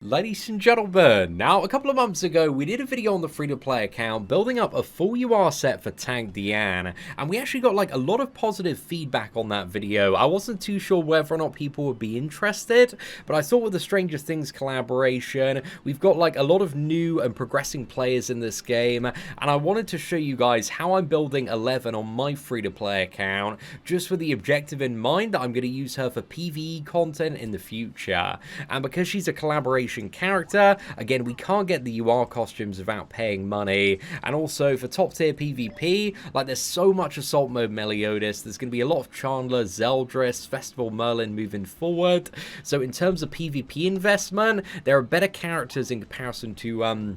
Ladies and gentlemen, now a couple of months ago we did a video on the free-to-play account building up a full UR set for Tank Diane, and we actually got like a lot of positive feedback on that video. I wasn't too sure whether or not people would be interested, but I thought with the Stranger Things collaboration, we've got like a lot of new and progressing players in this game, and I wanted to show you guys how I'm building 11 on my free-to-play account, just with the objective in mind that I'm going to use her for PvE content in the future. And because she's a collaboration character, again, we can't get the UR costumes without paying money. And also for top tier PvP, like there's so much Assault Mode Meliodas, there's going to be a lot of Chandler, Zeldris, Festival Merlin moving forward. So in terms of PvP investment, there are better characters in comparison to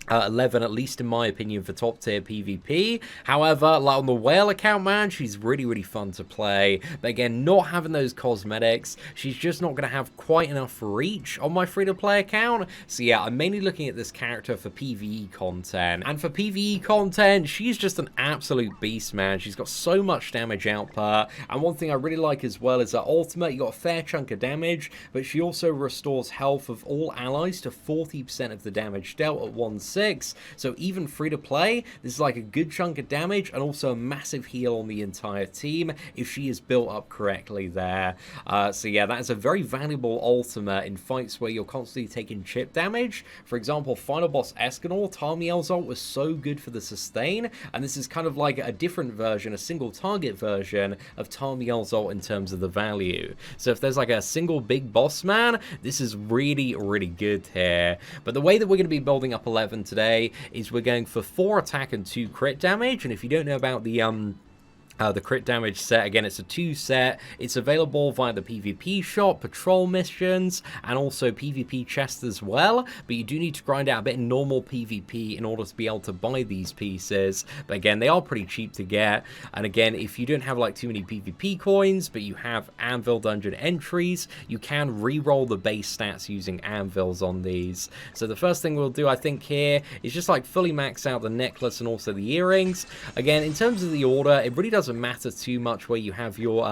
11, at least in my opinion, for top tier PvP. However, like on the Whale account, man, she's really fun to play. But again, not having those cosmetics, she's just not going to have quite enough reach on my free-to-play account. So yeah, I'm mainly looking at this character for PvE content. And for PvE content, she's just an absolute beast, man. She's got so much damage output. And one thing I really like as well is her ultimate. You got a fair chunk of damage, but she also restores health of all allies to 40% of the damage dealt at 1/6. So even free to play, this is like a good chunk of damage and also a massive heal on the entire team if she is built up correctly there. So yeah, that is a very valuable ultimate in fights where you're constantly taking chip damage. For example, Final Boss Escanor, Tarmiel's ult was so good for the sustain, and this is kind of like a different version, a single target version of Tarmiel's ult in terms of the value. So if there's like a single big boss man, this is really good here. But the way that we're going to be building up 11 today is we're going for 4 attack and 2 crit damage. And if you don't know about the crit damage set, again, it's a 2 set. It's available via the PvP shop, patrol missions, and also PvP chests as well. But you do need to grind out a bit of normal PvP in order to be able to buy these pieces. But again, they are pretty cheap to get. And again, if you don't have like too many PvP coins, but you have Anvil dungeon entries, you can re-roll the base stats using Anvils on these. So the first thing we'll do, I think, here is just like fully max out the necklace and also the earrings. Again, in terms of the order, it really doesn't matter too much where you have your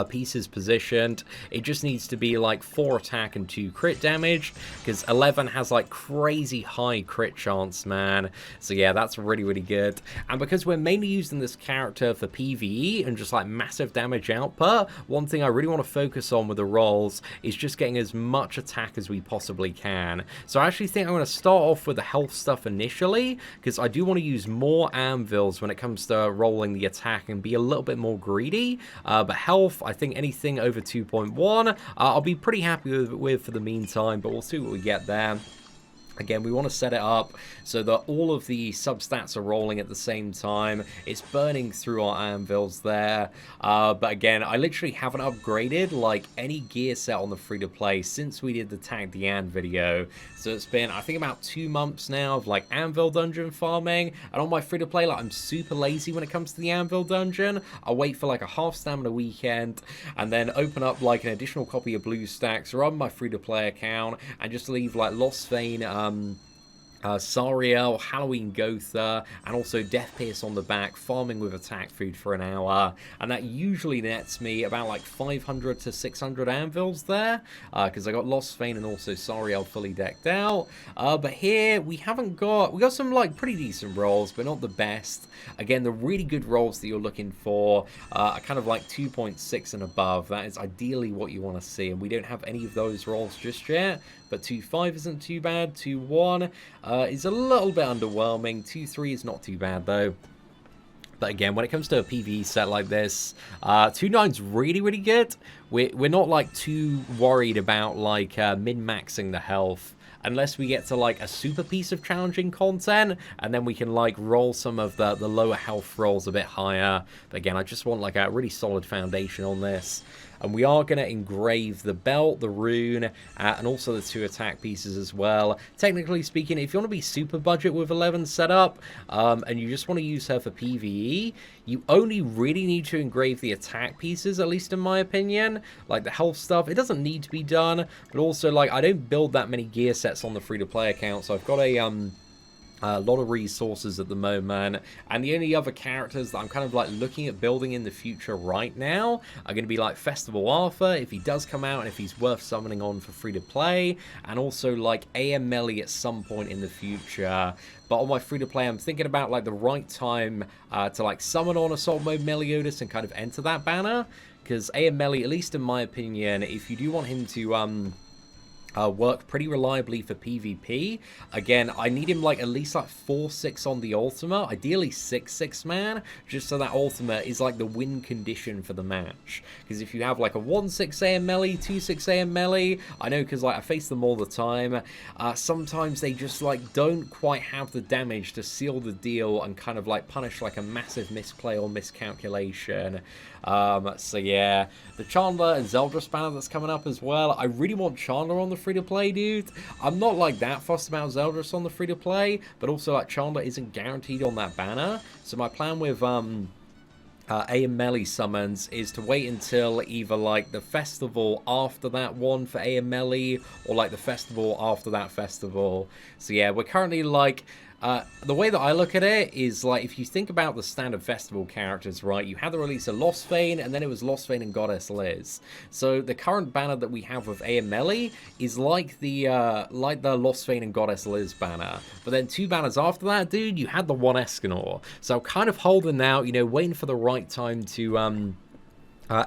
pieces positioned. It just needs to be like 4 attack and 2 crit damage, because 11 has like crazy high crit chance, man. So yeah, that's really good. And because we're mainly using this character for PvE and just like massive damage output, one thing I really want to focus on with the rolls is just getting as much attack as we possibly can. So I actually think I'm going to start off with the health stuff initially, because I do want to use more anvils when it comes to rolling the attack and be a little bit more greedy. But health, I think anything over 2.1, I'll be pretty happy with for the meantime, but we'll see what we get there. Again, we want to set it up so that all of the substats are rolling at the same time. It's burning through our anvils there. But again, I literally haven't upgraded like any gear set on the free-to-play since we did the Tank Diane video. So it's been, I think, about 2 months now of like anvil dungeon farming. And on my free-to-play, like, I'm super lazy when it comes to the anvil dungeon. I'll wait for like a half stamina weekend and then open up like an additional copy of BlueStacks, run my free-to-play account, and just leave like Lost Vein, Sariel, Halloween Gotha, and also Death Pierce on the back, farming with attack food for an hour. And that usually nets me about like 500 to 600 anvils there, because I got Lost Vein and also Sariel fully decked out. But here we got some like pretty decent rolls, but not the best. Again, the really good rolls that you're looking for are kind of like 2.6 and above. That is ideally what you want to see, and we don't have any of those rolls just yet. But 2.5 isn't too bad. 2.1 is a little bit underwhelming. 2.3 is not too bad though. But again, when it comes to a PvE set like this, 2.9's really good. We're not like too worried about like min-maxing the health, unless we get to like a super piece of challenging content, and then we can like roll some of the lower health rolls a bit higher. But again, I just want like a really solid foundation on this. And we are going to engrave the belt, the rune, and also the 2 attack pieces as well. Technically speaking, if you want to be super budget with 11 setup, and you just want to use her for PvE, you only really need to engrave the attack pieces, at least in my opinion. Like the health stuff, it doesn't need to be done, but also like I don't build that many gear sets on the free-to-play account, so I've got a A lot of resources at the moment, and the only other characters that I'm kind of like looking at building in the future right now are going to be like Festival Arthur, if he does come out and if he's worth summoning on for free to play, and also like AM Melee at some point in the future. But on my free to play, I'm thinking about like the right time to like summon on Assault Mode Meliodas and kind of enter that banner, because AM Melee, at least in my opinion, if you do want him to work pretty reliably for PvP. Again, I need him like at least like 4-6 on the ultimate, ideally 6-6 man, just so that ultimate is like the win condition for the match. Because if you have like a 1-6 AM melee, 2-6 AM melee, I know because like I face them all the time, sometimes they just like don't quite have the damage to seal the deal and kind of like punish like a massive misplay or miscalculation. So yeah, the Chandler and Zeldris banner that's coming up as well. I really want Chandler on the free-to-play, dude. I'm not like that fussed about Zeldris on the free-to-play, but also like Chandler isn't guaranteed on that banner. So my plan with AM Melee summons is to wait until either like the festival after that one for AM Melee, or like the festival after that festival. So yeah, we're currently like the way that I look at it is like, if you think about the standard festival characters, right, you had the release of Lostfane, and then it was Lostfane and Goddess Liz. So the current banner that we have with AM Melee is like the Lostfane and Goddess Liz banner. But then 2 banners after that, dude, you had the one Escanor. So I'm kind of holding out, you know, waiting for the right time to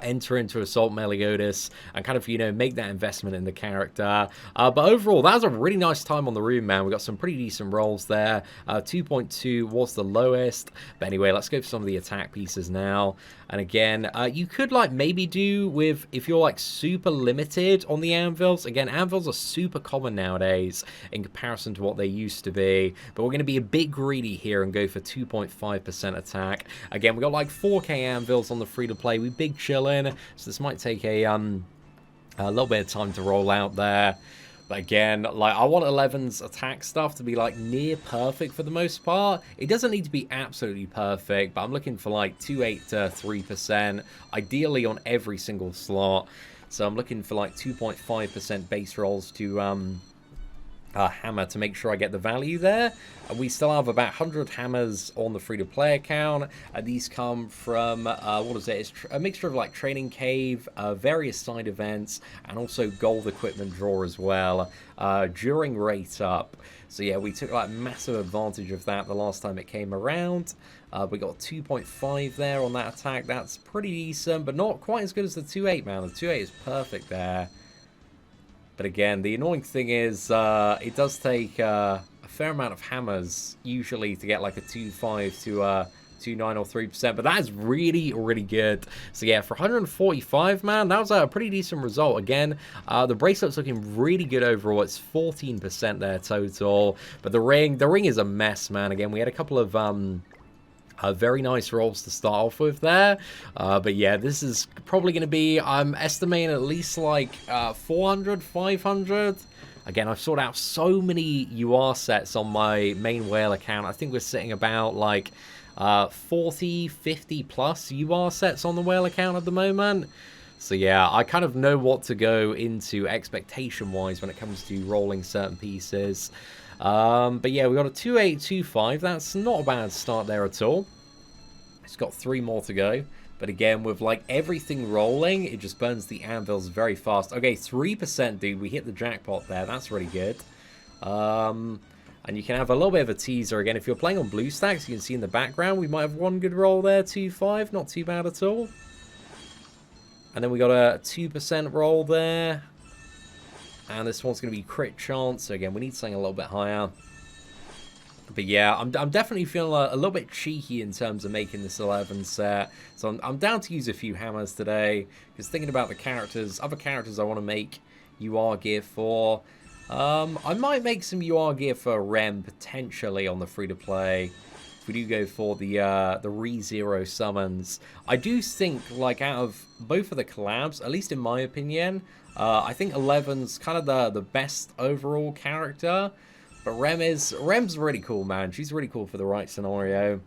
enter into Assault Meliodas and kind of, you know, make that investment in the character. But overall, that was a really nice time on the room, man. We got some pretty decent rolls there. 2.2 was the lowest. But anyway, let's go for some of the attack pieces now. And again, you could like maybe do with, if you're like super limited on the anvils. Again, anvils are super common nowadays in comparison to what they used to be. But we're going to be a bit greedy here and go for 2.5% attack. Again, we got like 4k anvils on the free-to-play. We big chillin', so this might take a little bit of time to roll out there. But again, like, I want 11's attack stuff to be like near perfect for the most part. It doesn't need to be absolutely perfect, but I'm looking for like 2.8 to 3%, ideally on every single slot. So I'm looking for like 2.5% base rolls to hammer to make sure I get the value there. We still have about 100 hammers on the free-to-play account. These come from, what is it? It's a mixture of like Training Cave, various side events, and also gold equipment draw as well during rate up. So yeah, we took like massive advantage of that the last time it came around. We got 2.5 there on that attack. That's pretty decent, but not quite as good as the 2.8, man. The 2.8 is perfect there. But again, the annoying thing is it does take a fair amount of hammers usually to get like a 2.5 to 2.9 or 3%, but that is really, really good. So yeah, for 145, man, that was a pretty decent result. Again, the bracelet's looking really good overall. It's 14% there total, but the ring is a mess, man. Again, we had a couple of very nice rolls to start off with there. But yeah, this is probably going to be, I'm estimating at least like 400, 500. Again, I've sorted out so many UR sets on my main whale account. I think we're sitting about like 40, 50 plus UR sets on the whale account at the moment. So yeah, I kind of know what to go into expectation-wise when it comes to rolling certain pieces. But yeah, we got a 2.825. That's not a bad start there at all. It's got 3 more to go. But again, with like everything rolling, it just burns the anvils very fast. Okay, 3%, dude. We hit the jackpot there. That's really good. And you can have a little bit of a teaser. Again, if you're playing on blue stacks, you can see in the background, we might have one good roll there. 2.5. Not too bad at all. And then we got a 2% roll there. And this one's going to be crit chance. So again, we need something a little bit higher. But yeah, I'm definitely feeling a little bit cheeky in terms of making this 11 set. So I'm down to use a few hammers today. Because thinking about the characters, other characters I want to make UR gear for. I might make some UR gear for Rem potentially on the free-to-play. If we do go for the ReZero summons. I do think, like, out of both of the collabs, at least in my opinion, I think 11's kind of the best overall character. But Rem's really cool, man. She's really cool for the right scenario.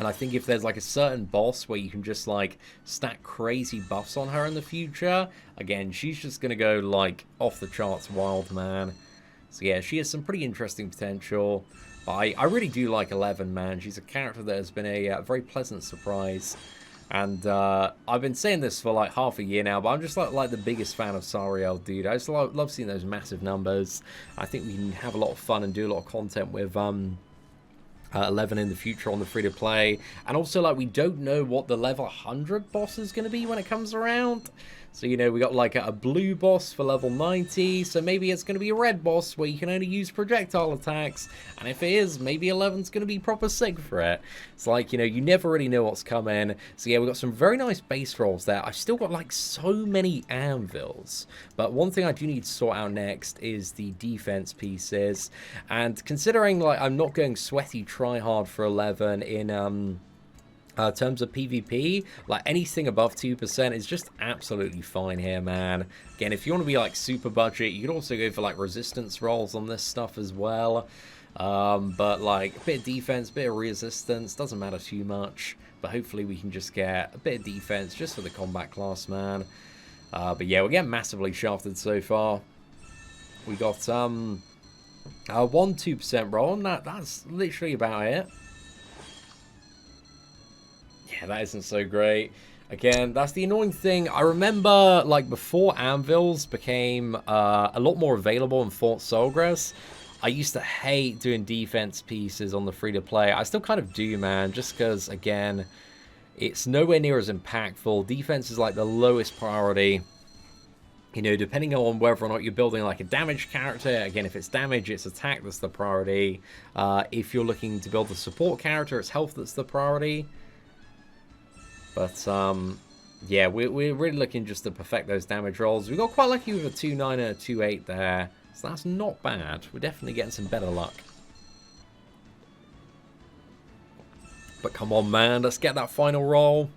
And I think if there's like a certain boss where you can just like stack crazy buffs on her in the future, again, she's just going to go like off the charts wild, man. So yeah, she has some pretty interesting potential. I really do like 11, man. She's a character that has been a very pleasant surprise. And I've been saying this for like half a year now, but I'm just like the biggest fan of Sariel, dude. I just love seeing those massive numbers. I think we can have a lot of fun and do a lot of content with 11 in the future on the free-to-play. And also, like, we don't know what the level 100 boss is going to be when it comes around. So, you know, we got like a blue boss for level 90, so maybe it's going to be a red boss where you can only use projectile attacks, and if it is, maybe 11's going to be proper sick for it. It's like, you know, you never really know what's coming. So yeah, we got some very nice base rolls there. I've still got like so many anvils, but one thing I do need to sort out next is the defense pieces, and considering like I'm not going sweaty try hard for 11 in terms of PvP, like anything above 2% is just absolutely fine here, man. Again, if you want to be like super budget, you could also go for like resistance rolls on this stuff as well. But like a bit of defense, a bit of resistance, doesn't matter too much. But hopefully we can just get a bit of defense just for the combat class, man. But yeah, we're getting massively shafted so far. We got 1-2% roll, and that's literally about it. Yeah, that isn't so great. Again, that's the annoying thing. I remember, like, before Anvils became a lot more available in Fort Solgres, I used to hate doing defense pieces on the free-to-play. I still kind of do, man, just because, again, it's nowhere near as impactful. Defense is, like, the lowest priority. You know, depending on whether or not you're building, like, a damage character. Again, if it's damage, it's attack that's the priority. If you're looking to build a support character, it's health that's the priority. But, yeah, we're really looking just to perfect those damage rolls. We got quite lucky with a 2-9 and a 2-8 there. So that's not bad. We're definitely getting some better luck. But come on, man. Let's get that final roll.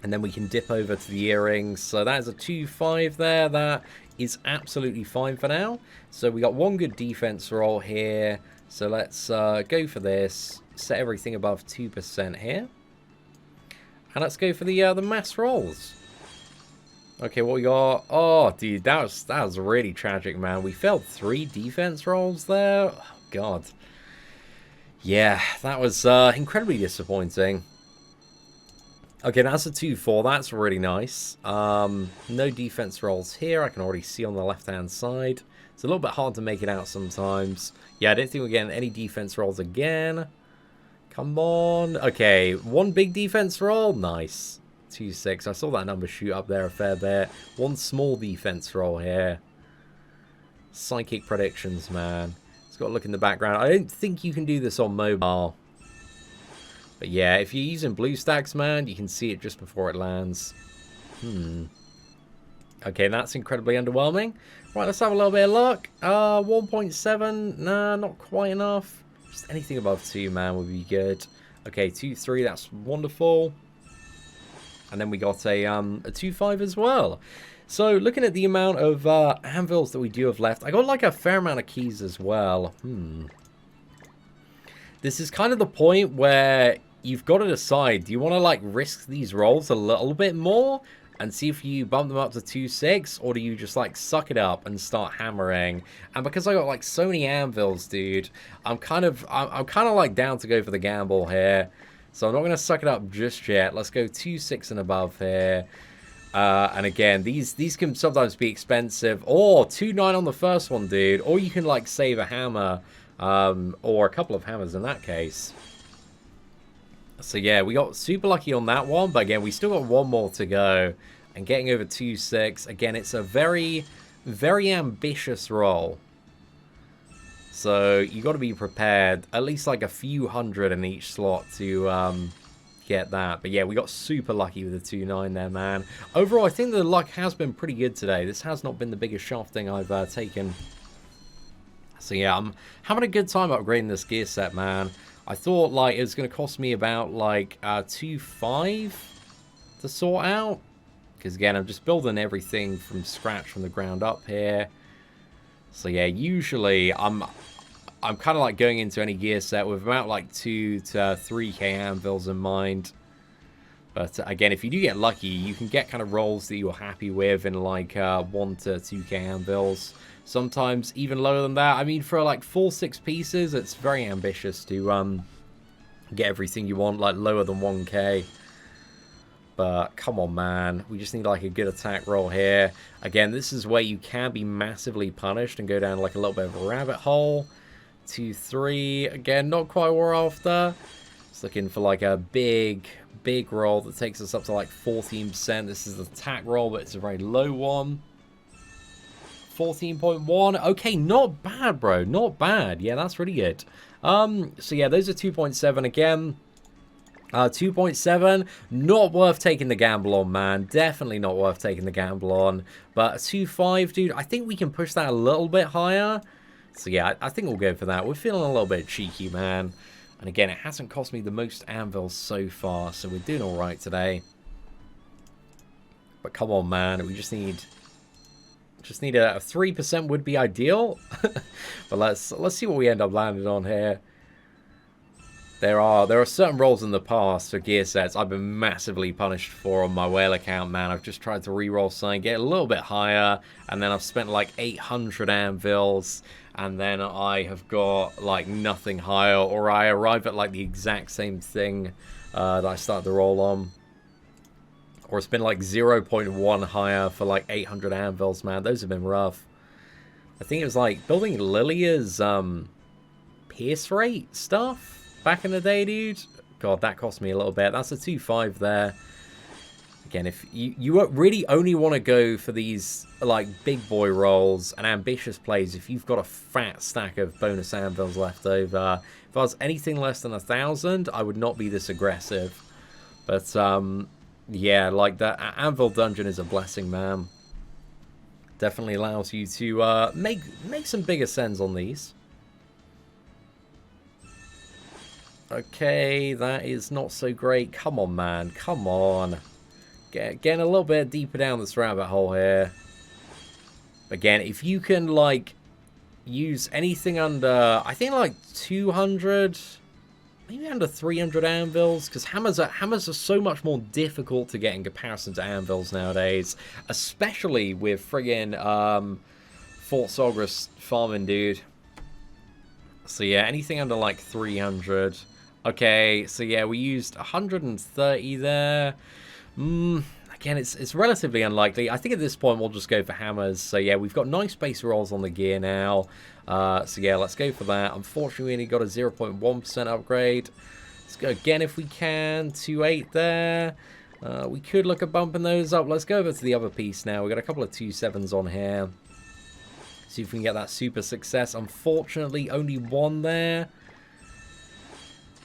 And then we can dip over to the earrings. So that is a 2-5 there. That is absolutely fine for now. So we got one good defense roll here. So let's go for this. Set everything above 2% here. And let's go for the mass rolls. Okay, what we got? Oh, dude, that was really tragic, man. We failed 3 defense rolls there. Oh, God. Yeah, that was incredibly disappointing. Okay, that's a 2-4. That's really nice. No defense rolls here. I can already see on the left-hand side. It's a little bit hard to make it out sometimes. Yeah, I don't think we're getting any defense rolls again. Come on. Okay, one big defense roll. Nice. 2-6. I saw that number shoot up there a fair bit. One small defense roll here. Psychic predictions, man. It's got to look in the background. I don't think you can do this on mobile. But yeah, if you're using BlueStacks, man, you can see it just before it lands. Okay, that's incredibly underwhelming. Right, let's have a little bit of luck. 1.7. Nah, not quite enough. Just anything above 2, man, would be good. Okay, 2-3, that's wonderful. And then we got a 2-5 as well. So, looking at the amount of anvils that we do have left, I got like a fair amount of keys as well. This is kind of the point where you've got to decide, do you want to like risk these rolls a little bit more and see if you bump them up to 2-6, or do you just like suck it up and start hammering? And because I got like so many anvils, dude, I'm kind of like down to go for the gamble here. So I'm not going to suck it up just yet. Let's go 2-6 and above here. And again, these can sometimes be expensive. Or 2-9 on the first one, dude. Or you can like save a hammer, or a couple of hammers in that case. So yeah, we got super lucky on that one. But again, we still got one more to go. And getting over 2-6. Again, it's a very, very ambitious roll. So you got to be prepared, at least like a few hundred in each slot to get that. But yeah, we got super lucky with the 2-9 there, man. Overall, I think the luck has been pretty good today. This has not been the biggest shafting I've taken. So yeah, I'm having a good time upgrading this gear set, man. I thought like it was going to cost me about like 2.5 to sort out. Because again, I'm just building everything from scratch from the ground up here. So yeah, usually I'm kind of like going into any gear set with about like 2 to 3k anvils in mind. But again, if you do get lucky, you can get kind of rolls that you're happy with in like 1 to 2k anvils. Sometimes even lower than that. I mean, for like 4-6 pieces, it's very ambitious to get everything you want, like lower than 1k. But come on, man. We just need like a good attack roll here. Again, this is where you can be massively punished and go down like a little bit of a rabbit hole. 2, 3. Again, not quite what we're after. Just looking for like a big roll that takes us up to like 14%. This is the attack roll, but it's a very low one. 14.1. Okay, not bad, bro. Not bad. Yeah, that's really good. So yeah, those are 2.7 again. 2.7, not worth taking the gamble on, man. Definitely not worth taking the gamble on. But 2.5, dude, I think we can push that a little bit higher. So yeah, I think we'll go for that. We're feeling a little bit cheeky, man. And again, it hasn't cost me the most anvils so far, so we're doing all right today. But come on, man, we just need a 3% would be ideal. But let's see what we end up landing on here. There are certain rolls in the past for gear sets I've been massively punished for on my whale account, man. I've just tried to re-roll something, get a little bit higher, and then I've spent like 800 anvils, and then I have got like nothing higher, or I arrive at like the exact same thing that I started the roll on. Or it's been like 0.1 higher for like 800 anvils, man. Those have been rough. I think it was like building Lilia's pierce rate stuff back in the day, dude. God, that cost me a little bit. That's a 2.5 there. Again, if you really only want to go for these like big boy rolls and ambitious plays if you've got a fat stack of bonus anvils left over. If I was anything less than 1,000, I would not be this aggressive. But yeah, like that anvil dungeon is a blessing, man. Definitely allows you to make some bigger sends on these. Okay, that is not so great. Come on, man. Come on. Getting a little bit deeper down this rabbit hole here. Again, if you can, like, use anything under, I think, like, 200, maybe under 300 anvils, because hammers are so much more difficult to get in comparison to anvils nowadays, especially with friggin' Fort Sogras farming, dude. So, yeah, anything under, like, 300... Okay, so yeah, we used 130 there. Again, it's relatively unlikely. I think at this point we'll just go for hammers. So yeah, we've got nice base rolls on the gear now. So yeah, let's go for that. Unfortunately, we only got a 0.1% upgrade. Let's go again if we can. 2.8 there. We could look at bumping those up. Let's go over to the other piece now. We've got a couple of 2.7s on here. See if we can get that super success. Unfortunately, only one there.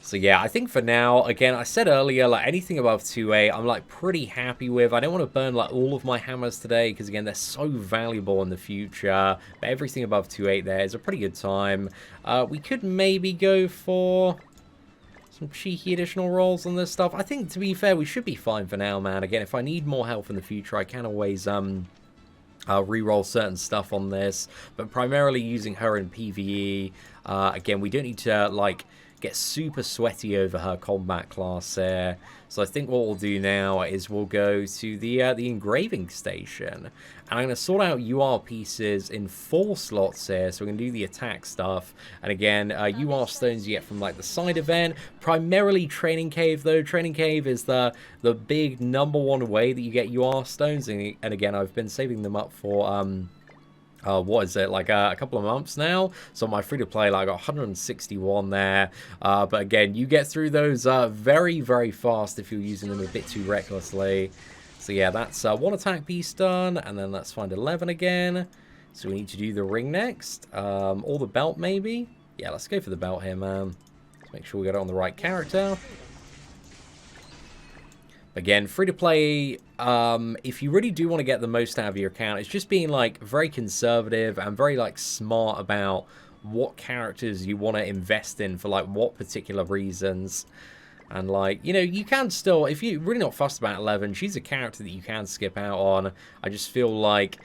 So yeah, I think for now, again, I said earlier, like anything above 2.8, I'm like pretty happy with. I don't want to burn like all of my hammers today because again, they're so valuable in the future. But everything above 2.8 there is a pretty good time. We could maybe go for some cheeky additional rolls on this stuff. I think, to be fair, we should be fine for now, man. Again, if I need more health in the future, I can always re-roll certain stuff on this. But primarily using her in PvE. Again, we don't need to like get super sweaty over her combat class there. So I think what we'll do now is we'll go to the engraving station. And I'm going to sort out UR pieces in 4 slots here. So we're going to do the attack stuff. And again, UR stones you get from like the side event. Primarily Training Cave though. Training Cave is the big #1 way that you get UR stones. And again, I've been saving them up for what is it, like a couple of months now. So my free-to-play, like, I got 161 there. But again, you get through those very, very fast if you're using them a bit too recklessly. So yeah, that's 1 attack piece done. And then let's find 11 again. So we need to do the ring next. Or the belt, maybe? Yeah, let's go for the belt here, man. Let's make sure we got it on the right character. Again, free-to-play, if you really do want to get the most out of your account, it's just being, like, very conservative and very, like, smart about what characters you want to invest in for, like, what particular reasons. And, like, you know, you can still, if you're really not fussed about 11, she's a character that you can skip out on. I just feel like,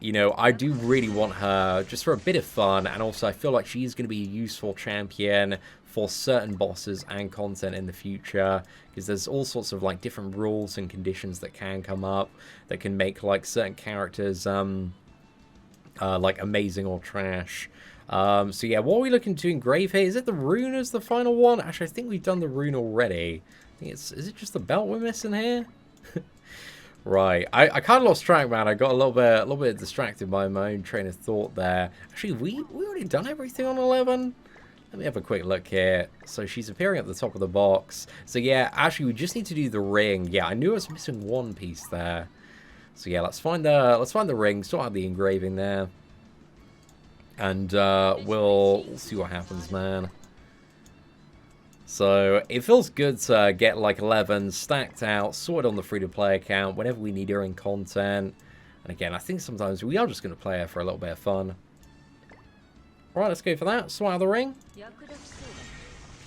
you know, I do really want her just for a bit of fun, and also I feel like she's going to be a useful champion for certain bosses and content in the future, because there's all sorts of like different rules and conditions that can come up that can make like certain characters like amazing or trash. So yeah, what are we looking to engrave here? Is it the rune as the final one? Actually, I think we've done the rune already. I think is it just the belt we're missing here? Right, I kind of lost track, man. I got a little bit distracted by my own train of thought there. Actually, we already done everything on 11. Let me have a quick look here. So she's appearing at the top of the box. So yeah, actually, we just need to do the ring. Yeah, I knew I was missing one piece there. So yeah, let's find the ring. Sort out the engraving there, and we'll see what happens, man. So it feels good to get like 11 stacked out, sorted on the free-to-play account whenever we need her in content. And again, I think sometimes we are just going to play her for a little bit of fun. Alright, let's go for that. Swat the ring.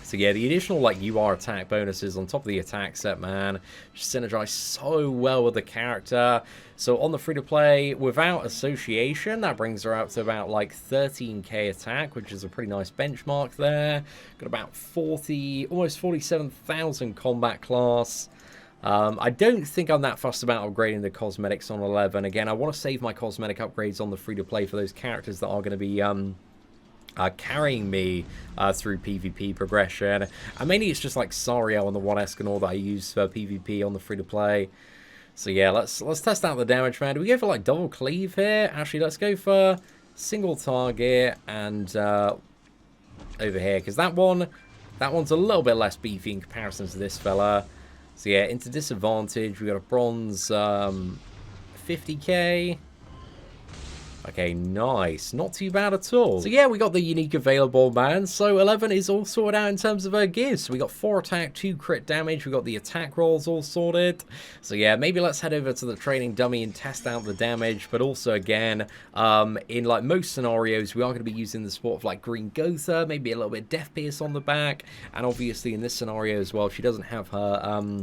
So yeah, the additional like UR attack bonuses on top of the attack set, man, just synergize so well with the character. So on the free-to-play, without association, that brings her out to about like 13k attack, which is a pretty nice benchmark there. Got about almost 47,000 combat class. I don't think I'm that fussed about upgrading the cosmetics on 11. Again, I want to save my cosmetic upgrades on the free-to-play for those characters that are going to be carrying me through PvP progression. And mainly it's just like Sariel and the 1 Escanor that I use for PvP on the free-to-play. So yeah, let's test out the damage, man. Do we go for like double cleave here? Actually, let's go for single target and over here, because that one's a little bit less beefy in comparison to this fella. So yeah, into disadvantage, we got a bronze 50k. Okay, nice. Not too bad at all. So yeah, we got the unique available, man. So 11 is all sorted out in terms of her gears. So we got 4 attack, 2 crit damage. We got the attack rolls all sorted. So yeah, maybe let's head over to the training dummy and test out the damage. But also again, in like most scenarios, we are going to be using the support of like Green Gotha, maybe a little bit Death Pierce on the back. And obviously in this scenario as well, she doesn't have her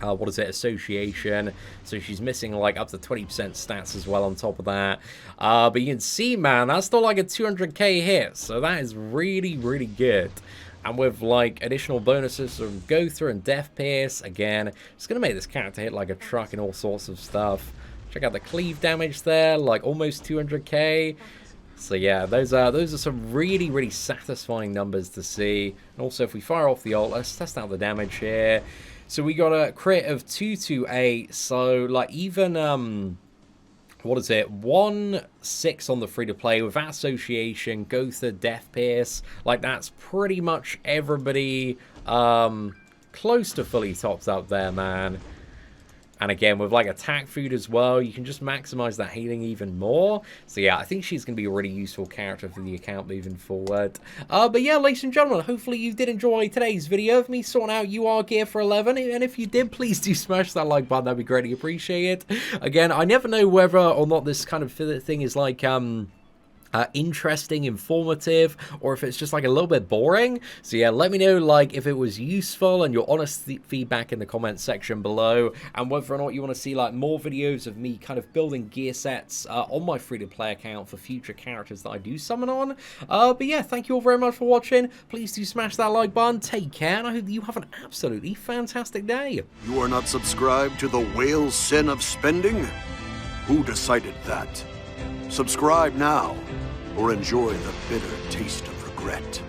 association, so she's missing like up to 20% stats as well on top of that. But you can see, man, that's still like a 200k hit, so that is really, really good. And with like additional bonuses from Gotha and Death Pierce, again, it's gonna make this character hit like a truck and all sorts of stuff. Check out the cleave damage there, like almost 200k. So yeah, those are some really, really satisfying numbers to see. And also, if we fire off the ult, let's test out the damage here. So we got a crit of 228, so like even, what is it, 1-6 on the free-to-play without association, Gotha, Death Pierce, like that's pretty much everybody close to fully topped up there, man. And again, with like attack food as well, you can just maximize that healing even more. So yeah, I think she's going to be a really useful character for the account moving forward. But yeah, ladies and gentlemen, hopefully you did enjoy today's video of me sorting out UR gear for 11. And if you did, please do smash that like button. That'd be greatly appreciated. Again, I never know whether or not this kind of thing is like interesting, informative, or if it's just like a little bit boring. So yeah, let me know like if it was useful and your honest feedback in the comment section below, and whether or not you want to see like more videos of me kind of building gear sets on my free-to-play account for future characters that I do summon on. But yeah, thank you all very much for watching. Please do smash that like button. Take care, and I hope that you have an absolutely fantastic day. You are not subscribed to the whale sin of spending? Who decided that? Subscribe now, or enjoy the bitter taste of regret.